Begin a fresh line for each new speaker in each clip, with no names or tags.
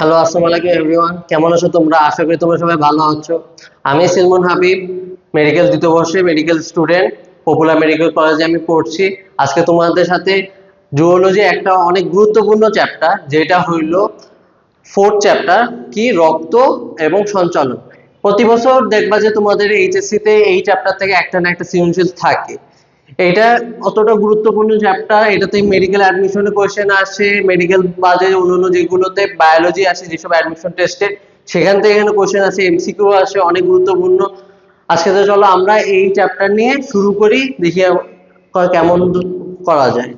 Hello, আসসালামু আলাইকুম everyone. কেমন আছো তোমরা? আশা করি তোমরা সবাই ভালো আছো। আমি সিলমন হাবিব, মেডিকেল দ্বিতীয় বর্ষে মেডিকেল স্টুডেন্ট, পপুলার মেডিকেল কলেজে আমি পড়ছি। আজকে তোমাদের সাথে জুওলজি একটা অনেক গুরুত্বপূর্ণ চ্যাপ্টার, যেটা হইল ফোর্থ চ্যাপ্টার, কি রক্ত এবং সঞ্চালন। প্রতি বছর দেখবা যে তোমাদের এইচএসসি তে এই চ্যাপ্টার থেকে একটা না একটা সৃজনশীল থাকে। এটা অতটা গুরুত্বপূর্ণ চ্যাপ্টার, এটাতে মেডিকেল অ্যাডমিশনে কোয়েশ্চেন আসে, মেডিকেল বাদে অন্যান্য যেগুলোতে বায়োলজি আসে, যেসব অ্যাডমিশন টেস্টে, সেখান থেকে এখানে কোয়েশ্চেন আসে, এমসিকিউ আসে, অনেক গুরুত্বপূর্ণ। আজকে তো চলো আমরা এই চ্যাপ্টার নিয়ে শুরু করি, দেখি কেমন করা যায়।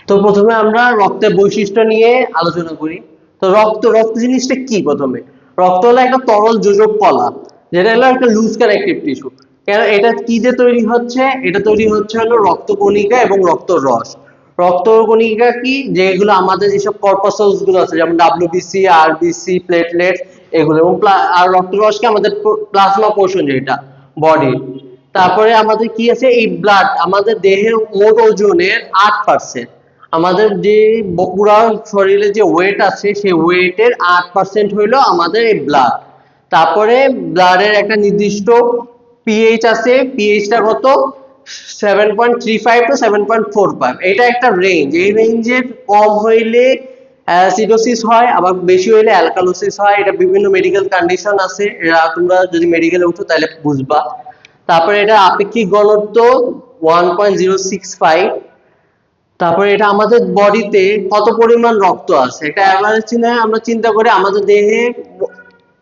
তো প্রথমে আমরা রক্তের বৈশিষ্ট্য নিয়ে আলোচনা করি। তো রক্ত রক্ত জিনিসটা কি? প্রথমে রক্ত হলো একটা তরল যোজক কলা, যেটা হলো একটা লুজ কানেকটিভ টিস্যু। কেন এটা কি দিয়ে তৈরি হচ্ছে? এটা তৈরি হচ্ছে হলো রক্তকণিকা এবং রক্ত রস। রক্তকণিকা কি? যেগুলো আমাদের যেসব কর্পাসলস গুলো আছে, যেমন ডাব্লিউবিসি, আরবিসি, প্লেটলেট, এগুলো। এবং আর রক্ত রস কি? আমাদের প্লাজমা পোর্শন, যেটা বডি। তারপরে আমাদের কি আছে? এই ব্লাড আমাদের দেহের মোট ওজনের 8%। আমাদের যে পুরা শরীরে যে ওয়েট আছে, সেই ওয়েটের 8% হইলো আমাদের এই ব্লাড। তারপরে ব্লাডের একটা নির্দিষ্ট পিএইচ আছে, পিএইচটা কত? 7.35 টু 7.45। এটা একটা রেঞ্জ, এই রেঞ্জের কম হইলে অ্যাসিডোসিস হয়, আবার বেশি হইলে অ্যালকালোসিস হয়। এটা বিভিন্ন মেডিকেল কন্ডিশন আছে, এরা তোমরা যদি মেডিকেলে উঠো তাহলে বুঝবা। তারপরে এটা আপেক্ষিক ঘনত্ব 1.065। তারপরে এটা আমাদের বডিতে কত পরিমাণ রক্ত আছে, একটা অ্যাভারেজ আমরা চিন্তা করি। আমাদের দেহে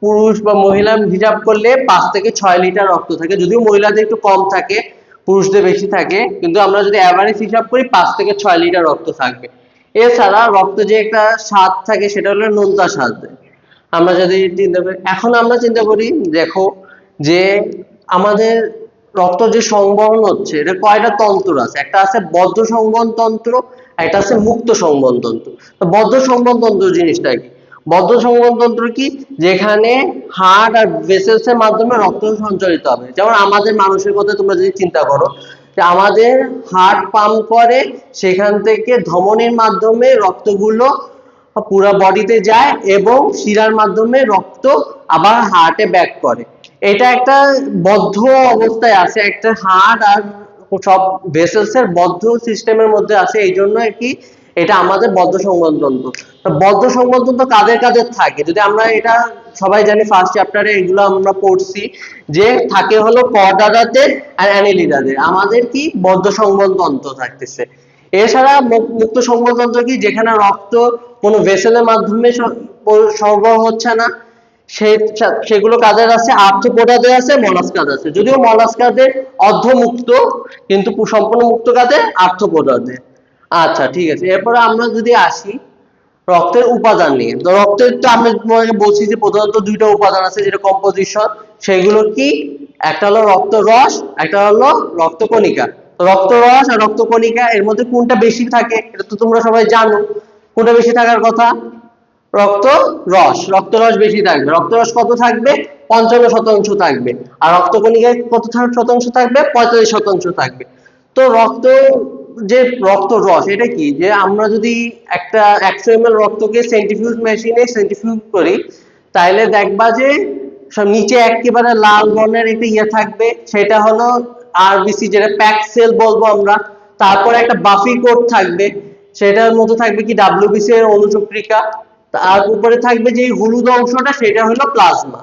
পুরুষ বা মহিলা হিসাব করলে 5 থেকে 6 লিটার রক্ত থাকে, যদিও মহিলাদের একটু কম থাকে, পুরুষদের বেশি থাকে, কিন্তু আমরা যদি অ্যাভারেজ হিসাব করি 5 থেকে 6 লিটার রক্ত থাকবে। এছাড়া রক্তে যে একটা স্বাদ থাকে, সেটা হলো নোনতা স্বাদ। আমরা যদি চিন্তা করি, এখন আমরা চিন্তা করি, দেখো যে আমাদের রক্ত যে সংবহন হচ্ছে, এটা কয়টা তন্ত্র আছে? একটা আছে বদ্ধ সংবহন তন্ত্র, একটা আছে মুক্ত সংবহন তন্ত্র। তো বদ্ধ সংবহন তন্ত্র জিনিসটা কি? বদ্ধ সংবহন তন্ত্র কি? যেখানে হার্ট আর ভেসেলস এর মাধ্যমে রক্ত সঞ্চালিত হবে। যেমন আমাদের মানুষের কথা তোমরা যদি চিন্তা করো, যে আমাদের হার্ট পাম্প করে, সেখান থেকে ধমনীর মাধ্যমে রক্তগুলো পুরো বডিতে যায় এবং শিরার মাধ্যমে রক্ত আবার হার্টে ব্যাক করে। এটা একটা বদ্ধ অবস্থায় আছে, একটা হার্ট আর সব ভেসেলস এর বদ্ধ সিস্টেমের মধ্যে আছে। এই জন্য কি এটা আমাদের বদ্ধ সংবহন তন্ত্র। বদ্ধ সংবহন তন্ত্র কাদের কাদের থাকে? যদি আমরা এটা সবাই জানি, ফার্স্ট চ্যাপ্টারে এগুলো আমরা পড়ছি, যে থাকে হলো করদাতাদের আর অ্যানিলিডাদের। আমাদের কি বদ্ধ সংবহন তন্ত্র থাকতেছে। এছাড়া মুক্ত সংবহন তন্ত্র কি? যেখানে রক্ত কোনো ভেসেলের মাধ্যমে সরবরাহ হচ্ছে না, সেগুলো কাদের আছে? আর্থ্রোপোডাদের আছে, মলাস্কাদের আছে। যদিও মলাস্কাদের অর্ধমুক্ত, কিন্তু সম্পূর্ণ মুক্ত কাদের? আর্থ্রোপোডাদের। আচ্ছা, ঠিক আছে। এরপরে আমরা যদি আসি রক্তের উপাদান নিয়ে, তো রক্তের তো আমি তোমাকে বলছি যে প্রধানত দুইটা উপাদান আছে, যেটা কম্পোজিশন। সেগুলো কি? একটা হলো রক্ত রস, একটা হলো রক্তকণিকা। রক্ত রস আর রক্তকণিকা, এর মধ্যে কোনটা বেশি থাকে? এটা তো তোমরা সবাই জানো। কোনটা বেশি থাকার কথা? রক্ত রস। রক্ত রস বেশি থাকবে। রক্ত রস কত থাকবে? 55% থাকবে। আর রক্তকণিকায় কত শতাংশ থাকবে? 45% থাকবে। তো যে রক্ত রস, এটা কি? যে আমরা যদি একটা 100 ml রক্তকে সেন্ট্রিফিউজ মেশিনে সেন্ট্রিফিউজ করি, তাহলে দেখবা যে সব নিচে একেবারে লাল বর্ণের একটা ইয়ে থাকবে, সেটা হলো আরবিসি, যেটা প্যাক সেল বলবো আমরা। তারপরে একটা বাফি কোট থাকবে, সেটার মধ্যে থাকবে কি? ডাব্লিউবিসি এর অনুচক্রিকা। তার উপরে থাকবে যে হলুদ অংশটা, সেটা হলো প্লাজমা।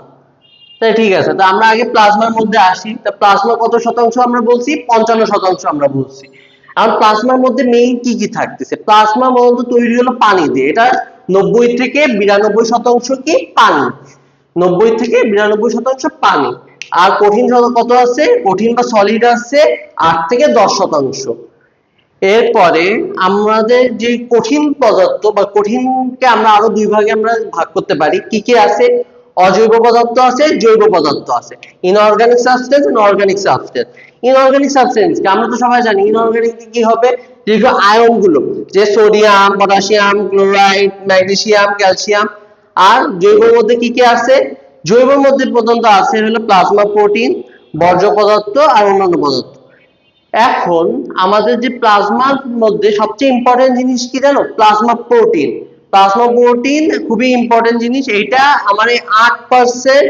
তাই ঠিক আছে, তো আমরা আগে প্লাজমার মধ্যে আসি। তা প্লাজমা কত শতাংশ আমরা বলছি? 55% আমরা বলছি। এখন প্লাজমার মধ্যে মেইন কি কি থাকতেছে? প্লাজমা মূলত তৈরি হলো পানি দিয়ে। এটা 90 থেকে 92% কি? পানি। 90 থেকে 92% পানি। আর কঠিন কত আছে? কঠিন বা সলিড আছে 8 থেকে 10%। এরপরে আমাদের যে কঠিন পদার্থ বা কঠিনকে আমরা আরো দুই ভাগে আমরা ভাগ করতে পারি। কি কি আছে? অজৈব পদার্থ আছে, জৈব পদার্থ আছে। Inorganic substance and organic substance. Inorganic substance আমরা তো সবাই জানি, ইনঅর্গানিক কি হবে? যেগুলো আয়ন গুলো, যে sodium, potassium, chloride, magnesium, calcium. আর জৈবের মধ্যে কি কি আছে? জৈবের মধ্যে প্রধানত আছে হলো প্লাজমা প্রোটিন, বর্জ্য পদার্থ আর অন্যান্য পদার্থ। এখন আমাদের যে প্লাজমার মধ্যে সবচেয়ে ইম্পর্টেন্ট জিনিস কি জানো? Plasma protein. প্লাজমা প্রোটিন খুবই ইম্পর্টেন্ট জিনিস। এইটা আমার 8%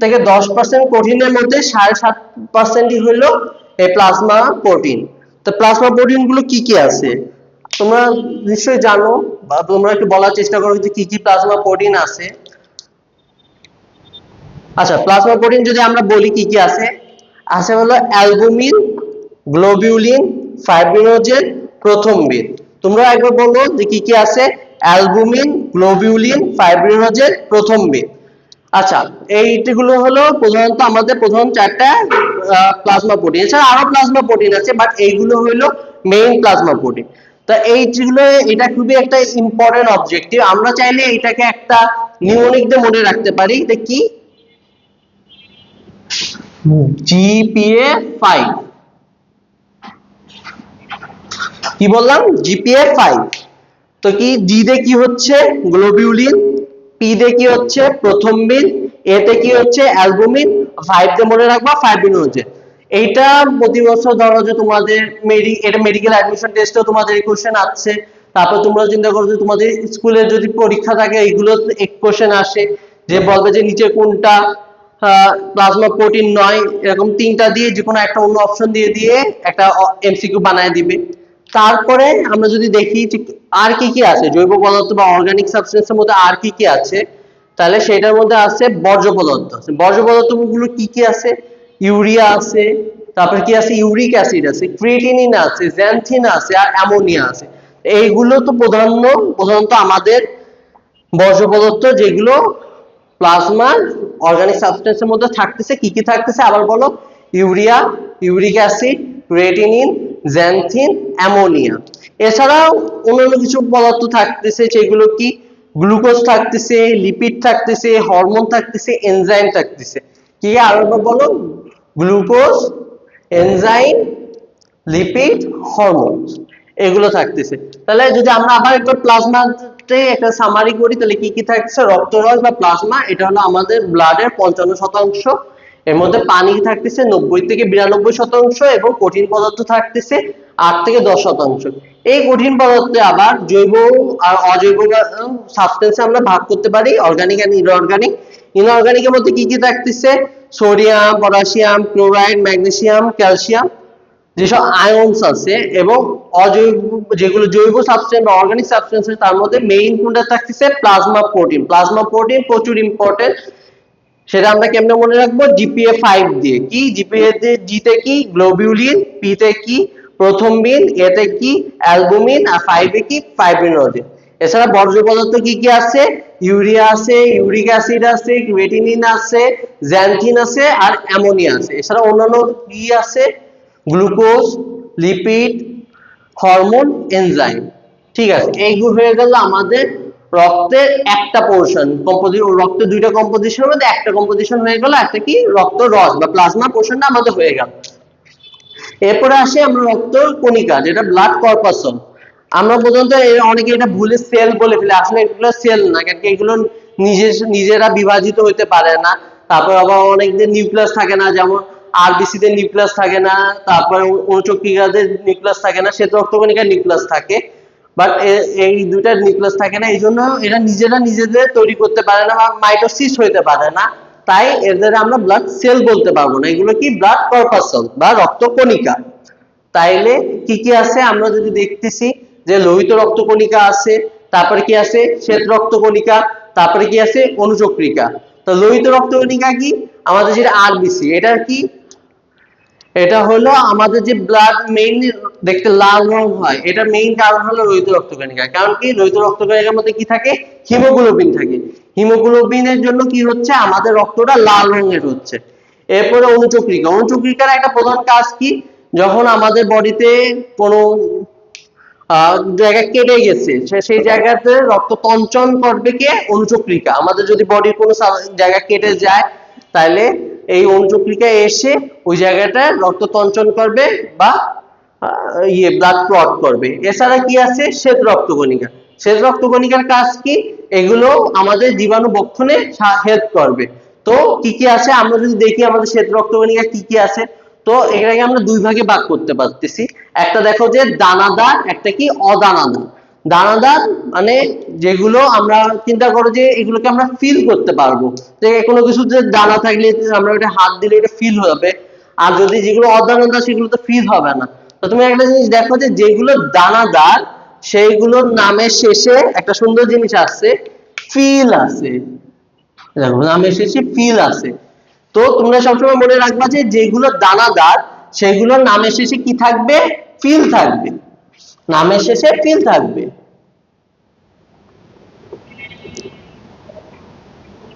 থেকে 10% কঠিনের মধ্যে 7.5%ই হলো এই প্লাজমা প্রোটিন। তো প্লাজমা প্রোটিন গুলো কি কি আছে তোমরা নিশ্চয়ই জানো, বা তোমরা একটু বলার চেষ্টা করো যে কি কি প্লাজমা প্রোটিন আছে। আচ্ছা, প্লাজমা প্রোটিন যদি আমরা বলি কি কি আছে, আছে হলো অ্যালবুমিন, গ্লোবিউলিন, ফাইব্রিনোজেন, প্রথমবিন। তোমরা একবার বলো যে কি কি আছে। Albumin, globulin, fibrinogen, প্রথমবিন। আচ্ছা, এইগুলো হলো প্রধানত আমাদের প্রধান চারটা প্লাজমা প্রোটিন। এছাড়া আরো প্লাজমা প্রোটিন আছে, বাট এইগুলো হলো মেইন প্লাজমা প্রোটিন। তো এইগুলো, এটা খুবই একটা ইম্পর্টেন্ট অবজেক্টিভ। আমরা চাইলে এটাকে একটা নিউমোনিক দিয়ে মনে রাখতে পারি। এটা কি? জিপিএ 5। কি বললাম? জিপিএ 5। তো কি জি তে কি হচ্ছে? গ্লোবিউলিন, পি তে কি হচ্ছে? প্রথমবিন, এ তে কি হচ্ছে? অ্যালবুমিন, 5 তে মনে রাখবা ফাইব্রিনোজেন। এইটা প্রতি বছর ধরো যে তোমাদের এটা মেডিকেল অ্যাডমিশন টেস্টেও তোমাদের এই কোশ্চেন আসছে। তারপর তোমরা চিন্তা করো যে তোমাদের স্কুলে যদি পরীক্ষা থাকে এইগুলো এক কোশ্চেন আসে, যে বলবে যে নিচে কোনটা প্লাজমা প্রোটিন নয়, এরকম তিনটা দিয়ে যে কোনো একটা অন্য অপশন দিয়ে দিয়ে একটা এমসিকিউ বানায় দিবে। তারপরে আমরা যদি দেখি আর কি কি আছে জৈব পদার্থ বা অর্গানিক সাবস্টেন্সের মধ্যে, আর কি কি আছে, তাহলে সেটার মধ্যে আছে বর্জ্য পদার্থ। বর্জ্য পদার্থ গুলো কি কি আছে? ইউরিয়া আছে, তারপর কি আছে? ইউরিক অ্যাসিড আছে, ক্রিয়েটিনিন আছে, জ্যান্থিন আছে, আর অ্যামোনিয়া আছে। এইগুলো তো প্রধানত আমাদের বর্জ্য পদার্থ, যেগুলো প্লাজমার অর্গানিক সাবস্টেন্সের মধ্যে থাকতেছে। কি কি থাকতেছে আবার বলো? Urea, uric acid, creatinine, xanthine, ammonia. এছাড়াও অন্যান্য কিছু পদার্থ থাকতেছে, সেগুলো কি? গ্লুকোজ থাকতেছে, লিপিড থাকতেছে, হরমোন থাকতেছে, এনজাইম থাকতেছে। কি আরেকবার বলো? গ্লুকোজ, এনজাইম, লিপিড, হরমোন, এগুলো থাকতেছে। তাহলে যদি আমরা আবার একটু প্লাজমাতে একটা সামারি করি, তাহলে কি কি থাকছে? রক্তরস বা প্লাজমা, এটা হলো আমাদের ব্লাডের 55%। এর মধ্যে পানি থাকতেছে 90 থেকে 92%, এবং কঠিন পদার্থ থাকতেছে 8 থেকে 10%। এই কঠিন পদার্থে আবার জৈব আর অজৈব সাবস্টেন্সে আমরা ভাগ করতে পারি, অর্গানিক এন্ড ইনঅর্গানিক। ইনঅর্গানিকের মধ্যে কি কি থাকতেছে? Sodium, potassium, chloride, magnesium, calcium, যেসব আয়নস আছে। এবং অজৈব যেগুলো জৈব সাবস্টেন্স বা অর্গানিক সাবস্টেন্স, তার মধ্যে মেইন কোনটা থাকতেছে? Plasma protein. প্লাজমা প্রোটিন প্রচুর ইম্পর্টেন্ট। সেটা আমরা কেমনে মনে রাখবো? জিপিএ 5 দিয়ে। কি জিপিএ তে? জি তে কি? গ্লোবিউলিন, পি তে কি? প্রথমবিন, এ তে কি? অ্যালবুমিন, আর 5 এ কি? ফাইব্রিনোজেন। এছাড়া বর্জ্য পদার্থ কি কি আছে? ইউরিয়া আছে, ইউরিক অ্যাসিড আছে, ক্রিয়েটিনিন আছে, জ্যান্থিন আছে, আর অ্যামোনিয়া আছে। এছাড়া অন্যান্য কি আছে? Glucose, lipid, hormone, enzyme. ঠিক আছে, এইগুলো হয়ে গেল আমাদের রক্তের একটা পোর্শন। রক্তের দুইটা কম্পোজিশনের মধ্যে একটা কম্পোজিশন হয়ে গেল, একটা কি? রক্ত রস বা প্লাজমা পোর্শনটা আমাদের হয়ে গেল। এরপরে আসি আমরা রক্ত কণিকা, যেটা ব্লাড কর্পাসল। আমরা পর্যন্ত অনেকে এটা ভুলে সেল বলে ফেলে, আসলে এগুলো সেল না, কারণ এগুলো নিজেরা বিভাজিত হইতে পারে না। তারপর আবার অনেকদের নিউক্লিয়াস থাকে না, যেমন আরবিসি তে নিউক্লিয়াস থাকে না, তারপর অনুচক্রিকাদের নিউক্লিয়াস থাকে না, শ্বেত রক্তকণিকার নিউক্লিয়াস থাকে। বাট এই দুইটা নিউক্লিয়াস থাকে না, এই জন্য এরা নিজেদের তৈরি করতে পারে না বা মাইটোসিস হইতে পারে না। তাই এদের আমরা ব্লাড সেল বলতে পারবো না, এগুলো কি? ব্লাড কর্পাসল বা রক্তকণিকা। তাইলে কি কি আছে আমরা যদি দেখতেছি, যে লোহিত রক্তকণিকা আছে, তারপরে কি আছে? শ্বেত রক্তকণিকা, তারপরে কি আছে? অনুচক্রিকা। তো লোহিত রক্তকণিকা কি? আমাদের যেটা আরবিসি, এটা কি? এটা হলো আমাদের যে ব্লাড মেইনলি দেখতে লাল রং হয়, এটা মেইন কারণ হলো লোহিত রক্তকণিকা। কারণ কি? লোহিত রক্তকণিকার মধ্যে কি থাকে? হিমোগ্লোবিন থাকে। হিমোগ্লোবিনের জন্য কি হচ্ছে? আমাদের রক্তটা লাল রঙের হচ্ছে। এরপরে অনুচক্রিকা। অনুচক্রিকার একটা প্রধান কাজ কি? যখন আমাদের বডিতে কোনো জায়গা কেটে গেছে, সেই জায়গাতে রক্ত তঞ্চন করবে কে? অনুচক্রিকা। আমাদের যদি বডির কোনো জায়গা কেটে যায়, তাহলে এই অনুচক্রিকা এসে ওই জায়গাটা রক্ত তঞ্চন করবে বা ব্লাড ক্লট করবে। এছাড়া কি আছে? শ্বেত রক্তকণিকা। শ্বেত রক্তকণিকার কাজ কি? এগুলো আমাদের জীবাণু বক্ষণে হেল্প করবে। তো কি কি আছে আমরা যদি দেখি, আমাদের শ্বেত রক্তকণিকা কি কি আছে, তো এটাকে আমরা দুই ভাগে ভাগ করতে পারতেছি। একটা দেখো যে দানাদার, একটা কি? অদানাদার। দানাদার মানে যেগুলো আমরা চিন্তা করো যে এগুলোকে আমরা ফিল করতে পারবো, যে কোনো কিছু যে দানা থাকলে আমরা ওটা হাত দিলে এটা ফিল হবে, আর যদি যেগুলো অদানাদার সেগুলো তো ফিল হবে না। তো তুমি একটা জিনিস দেখো যে যেগুলো দানাদার সেইগুলোর নামের শেষে একটা সুন্দর জিনিস আছে, ফিল আছে। দেখো নামের শেষে ফিল আছে। তো তোমরা সবসময় মনে রাখবা যে যেগুলো দানাদার সেগুলোর নামের শেষে কি থাকবে, ফিল থাকবে, নামের শেষে ফিল থাকবে,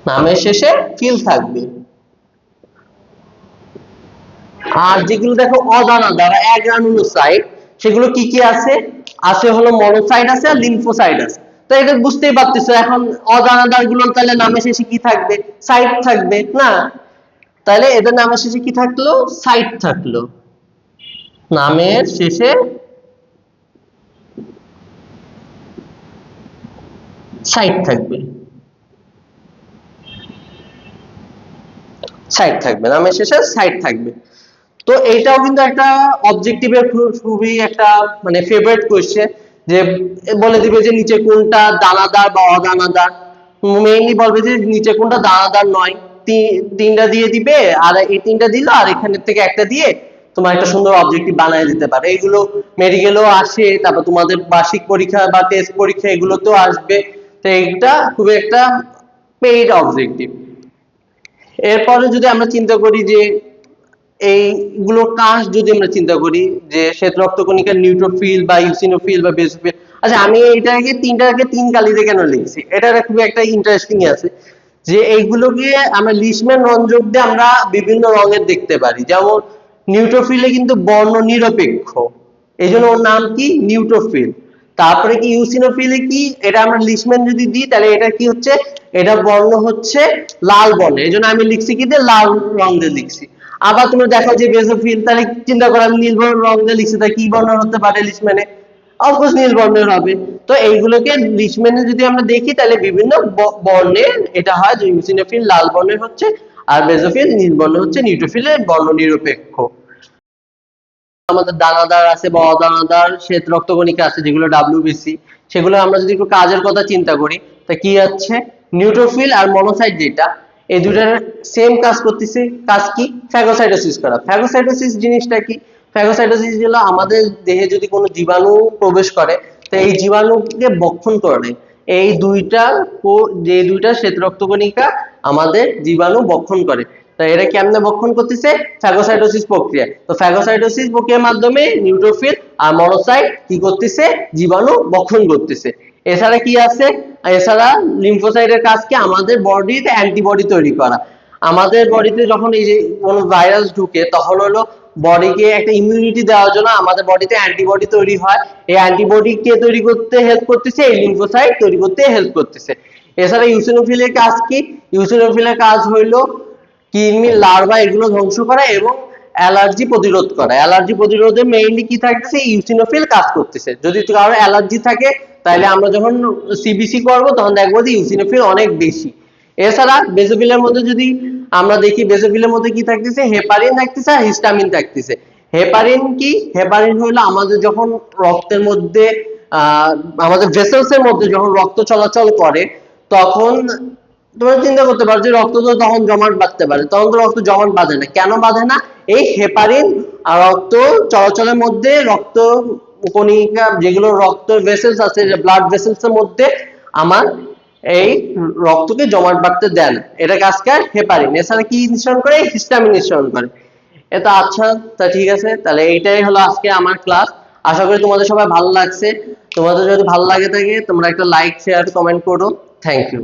নামের শেষে ফিল থাকবে। আর যেগুলো দেখো অদানাদার অ্যাগ্রানুলোসাইট, সেগুলো কি কি আছে, আছে হলো মনোসাইট আছে আর লিম্ফোসাইট আছে। তো এটা বুঝতেই পারতেছো এখন অদানাদার গুলো তাহলে নামের শেষে কি থাকবে, সাইট থাকবে না, তাহলে এদের নামের শেষে কি থাকলো, সাইট থাকলো, নামের শেষে সাইট থাকবে, সাইট থাকবে, নামের শেষে সাইট থাকবে। তো এইটাও কিন্তু একটা অবজেক্টিভের খুবই একটা মানে ফেভারিট কোশ্চেন, যে বলে দিবে যে নিচে কোনটা দানাদার বা অদানাদার, মেইনলি বলবে যে নিচে কোনটা দানাদার নয়, তিনটা দিয়ে দিবে, আর এই তিনটা দিল আর এখানের থেকে একটা দিয়ে তোমার একটা সুন্দর অবজেক্টিভ বানিয়ে দিতে পারে। এইগুলো মেডিকেলেও আসে, তারপর তোমাদের বার্ষিক পরীক্ষা বা টেস্ট পরীক্ষা এগুলোতেও আসবে। তো এইটা খুবই একটা পেইড অবজেক্টিভ। এরপরে যদি আমরা চিন্তা করি যে এইগুলো কাজ যদি আমরা চিন্তা করি যে শ্বেত রক্তকণিকা নিউট্রোফিল বা ইউসিনোফিল বা বেসোফিল, আচ্ছা আমি এইটাকে তিনটাকে তিন কালিতে কেন লিখছি, এটা খুবই একটা ইন্টারেস্টিং আছে যে এইগুলোকে আমরা লিশম্যান রঞ্জক দিয়ে আমরা বিভিন্ন রঙের দেখতে পারি। যেমন নিউট্রোফিলে কিন্তু বর্ণ নিরপেক্ষ, এই জন্য ওর নাম কি নিউট্রোফিল। তারপরে কি ইউসিনোফিলে কি, এটা আমরা লিশম্যান যদি দিই তাহলে এটা কি হচ্ছে, এটা বর্ণ হচ্ছে লাল বর্ণের, এই জন্য আমি লিখছি কি দিয়ে লাল রং দিয়ে লিখছি। আবার তুমি দেখো যে বেসোফিল, তাহলে চিন্তা করো আমি নীল রং দিয়ে লিখছি, তাহলে কি বর্ণ হতে পারে লিশম্যানে, অবকোর্স নীল বর্ণের হবে। তো এইগুলোকে লিশম্যানে যদি আমরা দেখি তাহলে বিভিন্ন বর্ণের এটা হয়, যে ইউসিনোফিল লাল বর্ণের হচ্ছে আর বেসোফিল নীল বর্ণের হচ্ছে, নিউট্রোফিলের বর্ণ নিরপেক্ষ। আমাদের দানাদার আছে বা অদানাদার শ্বেত রক্তকণিকা আছে যেগুলো ডাব্লিউবিসি, সেগুলো আমরা যদি একটু কাজের কথা চিন্তা করি তা কি আছে, নিউট্রোফিল আর মনোসাইট যেটা এই দুটার সেম কাজ করতেছে, কাজ কি, ফ্যাগোসাইটোসিস করা। ফ্যাগোসাইটোসিস জিনিসটা কি, ফ্যাগোসাইটোসিস হলো আমাদের দেহে যদি কোনো জীবাণু প্রবেশ করে তো এই জীবাণুকে ভক্ষণ করে, এই দুইটা যে দুইটা শ্বেত রক্তকণিকা আমাদের জীবাণু ভক্ষণ করে। তো এরা কেমনে ভক্ষণ করতেছে, ফ্যাগোসাইটোসিস প্রক্রিয়া। তো ফ্যাগোসাইটোসিস প্রক্রিয়ার মাধ্যমে নিউট্রোফিল আর মনোসাইট কি করতেছে, জীবাণু ভক্ষণ করতেছে। এছাড়া কি আছে, এছাড়া লিম্ফোসাইটের কাজ কি, আমাদের বডিতে অ্যান্টিবডি তৈরি করা। আমাদের বডিতে যখন এই যে কোনো ভাইরাস ঢুকে তখন হলো বডিকে একটা ইমিউনিটি দেওয়ার জন্য আমাদের বডিতে অ্যান্টিবডি তৈরি হয়, এই অ্যান্টিবডি কে তৈরি করতে হেল্প করতেছে, এই লিম্ফোসাইট তৈরি করতে হেল্প করতেছে। এছাড়া ইউসিনোফিলের কাজ কি, ইউসিনোফিলের কাজ হইলো কৃমি লার্ভা এগুলো ধ্বংস করা এবং অ্যালার্জি প্রতিরোধ করা। অ্যালার্জি প্রতিরোধে মেইনলি কি থাকতেছে, ইউসিনোফিল কাজ করতেছে। যদি কারো অ্যালার্জি থাকে তাহলে আমরা যখন সিবিসি করব তখন দেখবো যে ইউসিনোফিল অনেক বেশি। এছাড়া বেসোফিলের মধ্যে যদি আমরা দেখি, বেসোফিলের মধ্যে কি থাকতেছে, হেপারিন থাকতেছে আর হিস্টামিন থাকতেছে। হেপারিন কি, হেপারিন হলো আমাদের যখন রক্তের মধ্যে আমাদের ভেসেলস এর মধ্যে যখন রক্ত চলাচল করে তখন তোমরা চিন্তা করতে পারো যে রক্ত তো তখন জমাট বাঁধতে পারে, তখন তো রক্ত জমাট বাঁধে না, কেন বাঁধে না, এই হেপারিন আর রক্ত চলাচলের মধ্যে রক্ত কণিকা যেগুলো রক্ত ভেসেলস আছে, ব্লাড ভেসেলস এর মধ্যে আমার এই রক্তকে জমাট বাঁধতে দেন, এটা কাজ করে হেপারিন। এছাড়া কি নিঃসরণ করে, হিস্টামিন নিঃসরণ করে। এটা আচ্ছা, তা ঠিক আছে, তাহলে এইটাই হলো আজকে আমার ক্লাস। আশা করি তোমাদের সবাই ভালো লাগছে। তোমাদের যদি ভালো লাগে থাকে তোমরা একটা লাইক শেয়ার কমেন্ট করো। Thank you.